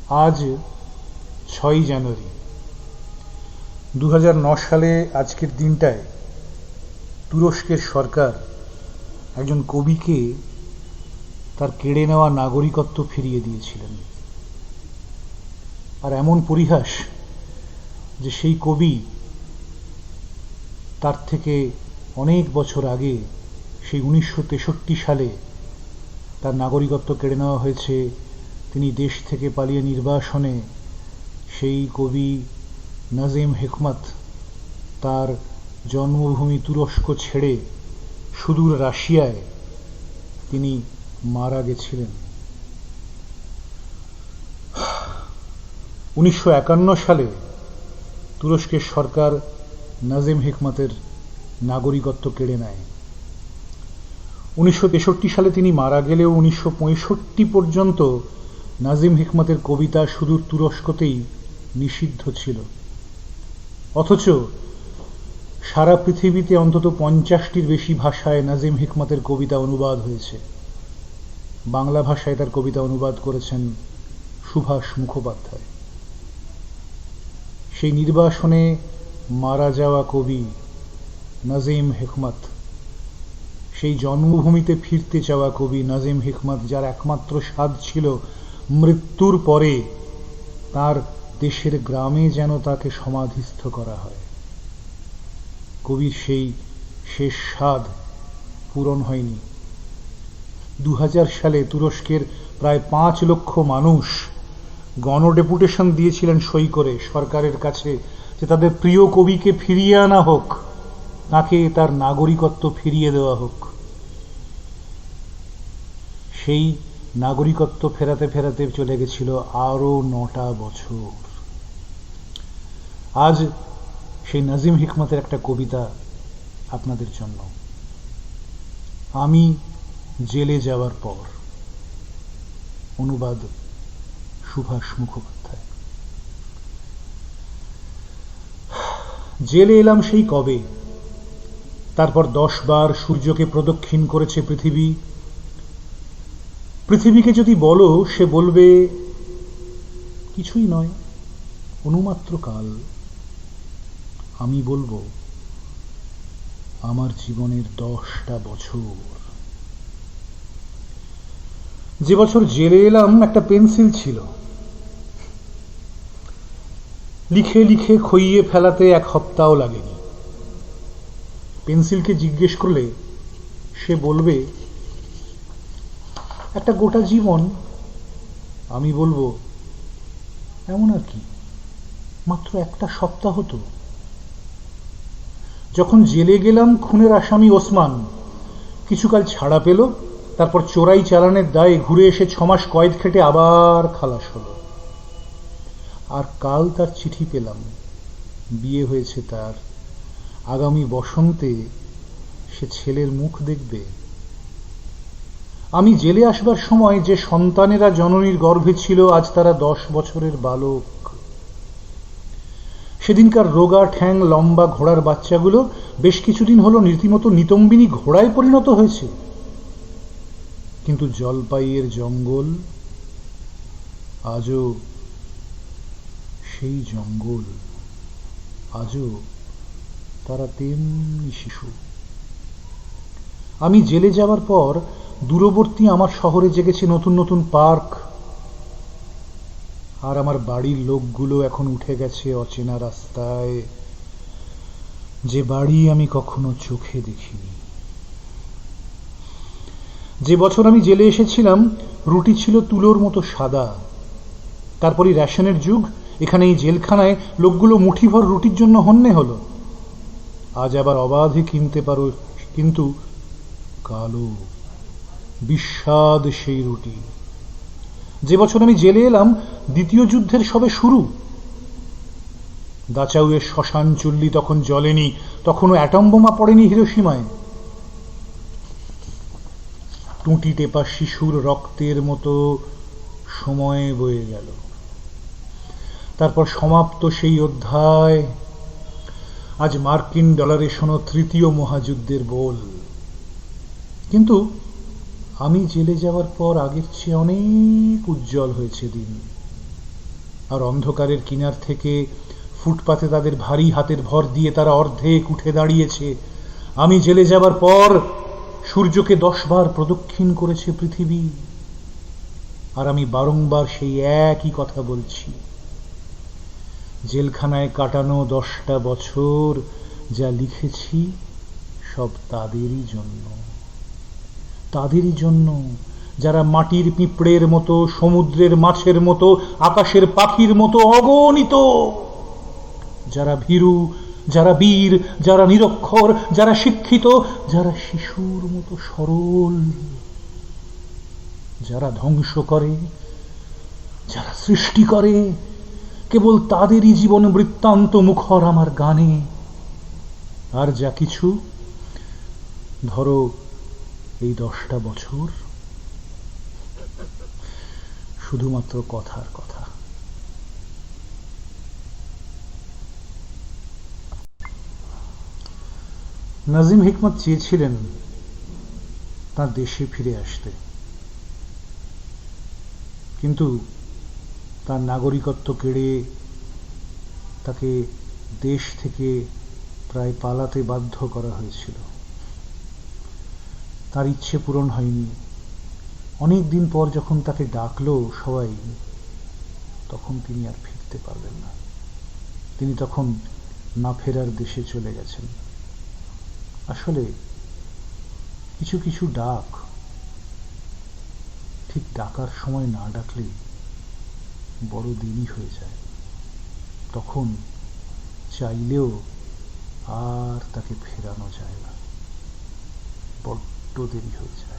আজ 6ই জানুয়ারি 2009 সালে আজকের দিনটায় তুরস্কের সরকার একজন কবিকে তার কেড়ে নেওয়া নাগরিকত্ব ফিরিয়ে দিয়েছিলেন। আর এমন পরিহাস যে সেই কবি তার থেকে অনেক বছর আগে সেই 1963 সালে তার নাগরিকত্ব কেড়ে নেওয়া হয়েছে। তিনি দেশ থেকে পালিয়ে নির্বাসনে, সেই কবি নাজিম হিকমত তার জন্মভূমি তুরস্ক ছেড়ে সুদূর রাশিয়ায় তিনি মারা গেছিলেন। 1951 সালে তুরস্কের সরকার নাজিম হিকমতের নাগরিকত্ব কেড়ে নেয়। 1963 সালে তিনি মারা গেলেও 1965 পর্যন্ত নাজিম হিকমতের কবিতা সুদূর তুরস্কতেই নিষিদ্ধ ছিল। অথচ সারা পৃথিবীতে অন্তত 50টির বেশি ভাষায় নাজিম হিকমতের কবিতা অনুবাদ হয়েছে। বাংলা ভাষায় তার কবিতা অনুবাদ করেছেন সুভাষ মুখোপাধ্যায়। সেই নির্বাসনে মারা যাওয়া কবি নাজিম হিকমত, সেই জন্মভূমিতে ফিরতে চাওয়া কবি নাজিম হিকমত, যার একমাত্র স্বাদ ছিল মৃত্যুর পরে তার দেশের গ্রামে যেন তাকে সমাধিস্থ করা হয়। কবির সেই শেষ স্বাদ পূরণ হয়নি। 2000 সালে তুরস্কের প্রায় 5 লক্ষ মানুষ গণডেপুটেশন দিয়েছিলেন সই করে সরকারের কাছে যে তাদের প্রিয় কবিকে ফিরিয়ে আনা হোক, তাকে তার নাগরিকত্ব ফিরিয়ে দেওয়া হোক। সেই নাগরিকত্ব ফেরাতে ফেরাতে চলে গেছিল আরো 9টা বছর। আজ সেই নাজিম হিকমতের একটা কবিতা আপনাদের জন্য। আমি জেলে যাওয়ার পর, অনুবাদ সুভাষ মুখোপাধ্যায়। জেলে এলাম সেই কবে, তারপর 10 বার সূর্যকে প্রদক্ষিণ করেছে পৃথিবী। পৃথিবীকে যদি বলো, সে বলবে কিছুই নয়, অনুমাত্র কাল। আমি বলবো আমার জীবনের 10টা বছর। যে বছর জেলে এলাম একটা পেন্সিল ছিল, লিখে লিখে খইয়ে ফেলাতে 1 সপ্তাহ লাগেনি। পেন্সিলকে জিজ্ঞেস করলে সে বলবে একটা গোটা জীবন। আমি বলবো এমন আর কি, মাত্র 1টা সপ্তাহ তো। যখন জেলে গেলাম, খুনের আসামি ওসমান কিছুকাল ছাড়া পেল, তারপর চোরাই চালানের দায়ে ঘুরে এসে 6 মাস কয়েদ খেটে আবার খালাস হলো। আর কাল তার চিঠি পেলাম, বিয়ে হয়েছে তার, আগামী বসন্তে সে ছেলের মুখ দেখবে। আমি জেলে আসবার সময় যে সন্তানেরা জননীর গর্ভে ছিল, আজ তারা 10 বছরের বালক। সেদিনকার রোগা ঠ্যাং লম্বা ঘোড়ার বাচ্চাগুলো বেশ কিছুদিন হলো রীতিমতো নিতম্বিনী ঘোড়ায় পরিণত হয়েছে। কিন্তু জলপাইয়ের জঙ্গল আজও সেই জঙ্গল, আজও তারা তেমনি শিশু। আমি জেলে যাওয়ার পর দূরবর্তী আমার শহরে জেগেছে নতুন নতুন পার্ক, আর আমার বাড়ির লোকগুলো এখন উঠে গেছে অচেনা রাস্তায়, যে বাড়ি আমি কখনো চোখে দেখিনি। যে বছর আমি জেলে এসেছিলাম, রুটি ছিল তুলোর মতো সাদা। তারপরই রেশনের যুগ। এখানে এই জেলখানায় লোকগুলো মুঠিভর রুটির জন্য হন্যে হলো। আজ আবার অবাধে কিনতে পারো, কিন্তু কালো বিস্বাদ সেই রুটি। যে বছর আমি জেলে এলাম, দ্বিতীয় যুদ্ধের সবে শুরু। দাচাউয়ের শ্মশান চুল্লি তখন জ্বলেনি, তখনও অ্যাটম বোমা পড়েনি হিরোশিমায়। টুঁটি টেপা শিশুর রক্তের মতো সময় বয়ে গেল। তারপর সমাপ্ত সেই অধ্যায়। আজ মার্কিন ডলারে শোনো 3য় মহাযুদ্ধের বল। কিন্তু আমি জেলে যাওয়ার পর আগের চেয়ে অনেক উজ্জ্বল হয়েছে দিন। আর অন্ধকারের কিনার থেকে ফুটপাতে তাদের ভারী হাতের ভর দিয়ে তারা অর্ধেক উঠে দাঁড়িয়েছে। আমি জেলে যাবার পর সূর্যকে 10 বার প্রদক্ষিণ করেছে পৃথিবী, আর আমি বারংবার সেই একই কথা বলছি। জেলখানায় কাটানো 10টা বছর যা লিখেছি সব তাদেরই জন্য, তাদেরই জন্য যারা মাটির পিঁপড়ের মতো, সমুদ্রের মাছের মতো, আকাশের পাখির মতো অগণিত, যারা ভীরু, যারা বীর, যারা নিরক্ষর, যারা শিক্ষিত, যারা শিশুর মতো সরল, যারা ধ্বংস করে, যারা সৃষ্টি করে, কেবল তাদেরই জীবন বৃত্তান্ত মুখর আমার গানে। আর যা কিছু, ধরো এই 10টা বছর, শুধুমাত্র কথার কথা। নাজিম হিকমত চেয়েছিলেন তার দেশে ফিরে আসতে, কিন্তু তার নাগরিকত্ব কেড়ে তাকে দেশ থেকে প্রায় পালাতে বাধ্য করা হয়েছিল। তার ইচ্ছে পূরণ হয়নি। অনেক দিন পর যখন তাকে ডাকলো সবাই, তখন তিনি আর ফিরতে পারলেন না। তিনি তখন না ফেরার দেশে চলে গেছেন। আসলে কিছু কিছু ডাক ঠিক ডাকার সময় না ডাকলে বড় দেরি হয়ে যায়, তখন চাইলেও আর তাকে ফেরানো যায় না, বড্ড দেরি হয়ে যায়।